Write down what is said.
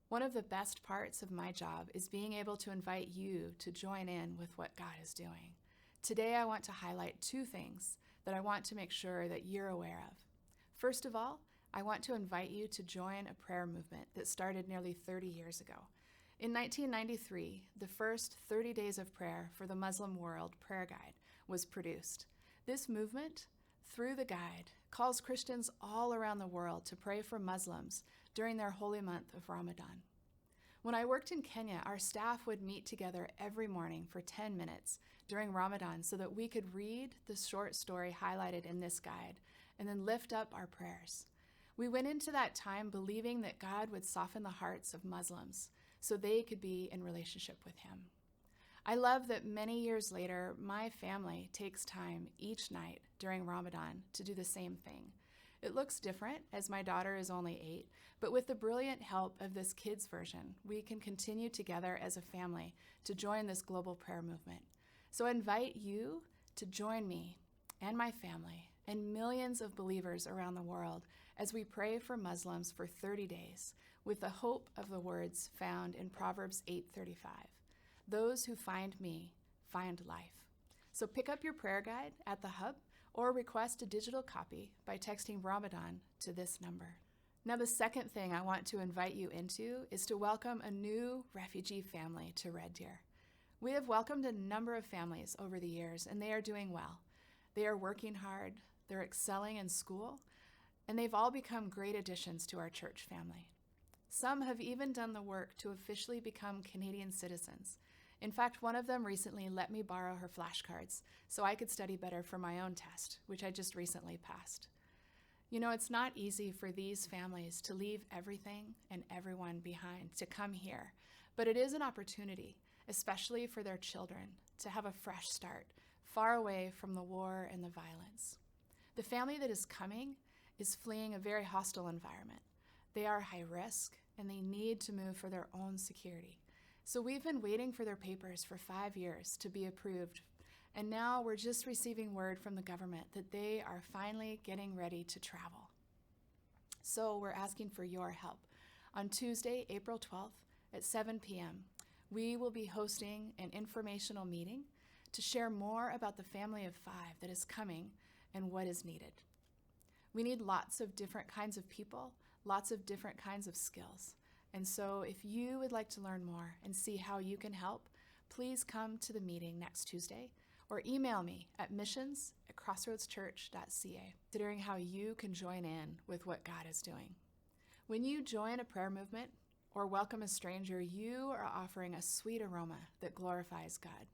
One of the best parts of my job is being able to invite you to join in with what God is doing. Today, I want to highlight two things that I want to make sure that you're aware of. First of all, I want to invite you to join a prayer movement that started nearly 30 years ago. In 1993, the first 30 Days of Prayer for the Muslim World Prayer Guide was produced. This movement, through the guide, calls Christians all around the world to pray for Muslims during their holy month of Ramadan. When I worked in Kenya, our staff would meet together every morning for 10 minutes during Ramadan so that we could read the short story highlighted in this guide and then lift up our prayers. We went into that time believing that God would soften the hearts of Muslims so they could be in relationship with Him. I love that many years later, my family takes time each night during Ramadan to do the same thing. It looks different as my daughter is only 8, but with the brilliant help of this kids version, we can continue together as a family to join this global prayer movement. So I invite you to join me and my family and millions of believers around the world as we pray for Muslims for 30 days with the hope of the words found in Proverbs 8:35. Those who find me find life. So pick up your prayer guide at the hub or request a digital copy by texting Ramadan to this number. Now, the second thing I want to invite you into is to welcome a new refugee family to Red Deer. We have welcomed a number of families over the years, and they are doing well. They are working hard, they're excelling in school, and they've all become great additions to our church family. Some have even done the work to officially become Canadian citizens. In fact, one of them recently let me borrow her flashcards so I could study better for my own test, which I just recently passed. You know, it's not easy for these families to leave everything and everyone behind to come here, but it is an opportunity, especially for their children, to have a fresh start, far away from the war and the violence. The family that is coming is fleeing a very hostile environment. They are high risk and they need to move for their own security. So we've been waiting for their papers for 5 years to be approved, and now we're just receiving word from the government that they are finally getting ready to travel. So we're asking for your help. On Tuesday, April 12th at 7 p.m., we will be hosting an informational meeting to share more about the family of 5 that is coming and what is needed. We need lots of different kinds of people, lots of different kinds of skills. And so if you would like to learn more and see how you can help, please come to the meeting next Tuesday or email me at missions@crossroadschurch.ca, considering how you can join in with what God is doing. When you join a prayer movement or welcome a stranger, you are offering a sweet aroma that glorifies God.